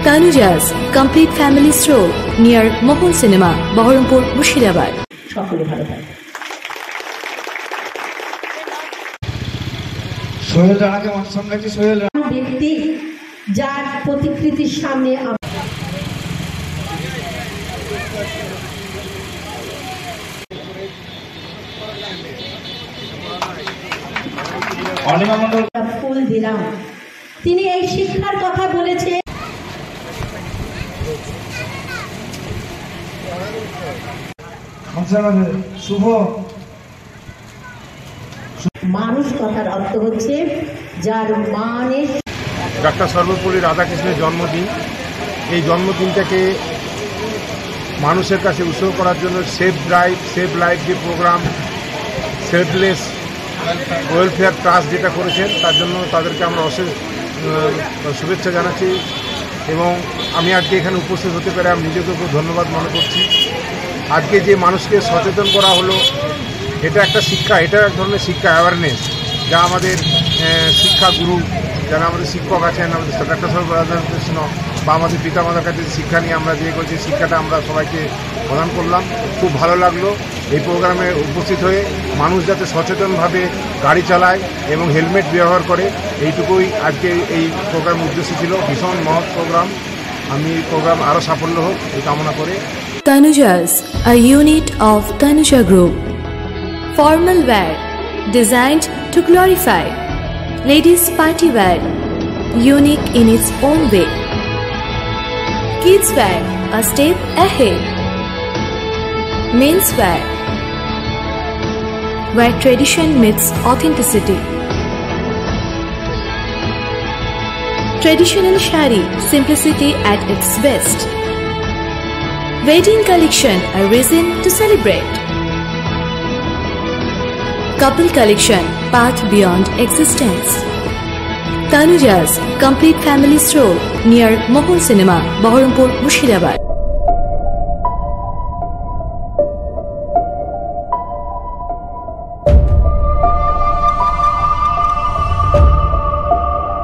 Tanuja's complete family stroll near Mohol Cinema, Baharampur, Murshidabad. সকলে ভালো থাকবেন। সোহেল রানাকে আমার সামনে একটি সোহেল রানা ব্যক্তি যার প্রতিকৃতির সামনে অনিমা মণ্ডল ফুল দিলাম। তিনি এই শিক্ষার কথা বলেছে। শুভ মানুষ কথার অর্থ হচ্ছে যার মানে। ডাক্তার সর্বপল্লী রাধাকৃষ্ণের জন্মদিন, এই জন্মদিনটাকে মানুষের কাছে উৎসর্গ করার জন্য সেভ ড্রাইভ সেভ লাইফ যে প্রোগ্রাম, সেলফলেস ওয়েলফেয়ার ট্রাস্ট যেটা করেছেন, তার জন্য তাদেরকে আমরা অশেষ শুভেচ্ছা জানাচ্ছি। এবং আমি আজকে এখানে উপস্থিত হতে পেরে আমি নিজেকে খুব ধন্যবাদ মনে করছি। আজকে যে মানুষকে সচেতন করা হলো, এটা একটা শিক্ষা, এটা এক ধরনের শিক্ষা অ্যাওয়ারনেস, যা আমাদের শিক্ষাগুরু যারা আমাদের শিক্ষক আছেন, আমাদের ডাক্তার সাহেব রাধাকৃষ্ণ বা আমাদের পিতামাতার কাছে শিক্ষা নিয়ে আমরা যে করছি, শিক্ষাটা আমরা সবাইকে প্রদান করলাম। খুব ভালো লাগলো এই প্রোগ্রামে উপস্থিত হয়ে। মানুষ যাতে সচেতনভাবে গাড়ি চালায় এবং হেলমেট ব্যবহার করে, এইটুকুই আজকে এই প্রোগ্রামের উদ্দেশ্য ছিল। ভীষণ মহৎ প্রোগ্রাম। আমি প্রোগ্রাম আরও সাফল্য হোক এই কামনা করে। Tanuja's, a unit of Tanuja Group. Formal wear designed to glorify. Ladies party wear, unique in its own way. Kids wear, a step ahead. Men's wear, where tradition meets authenticity. Traditional shari, simplicity at its best. Wedding collection, a reason to celebrate. Couple collection, path beyond existence. Tanuja's complete family stroll near Mohol Cinema, Baharampur, Murshidabad.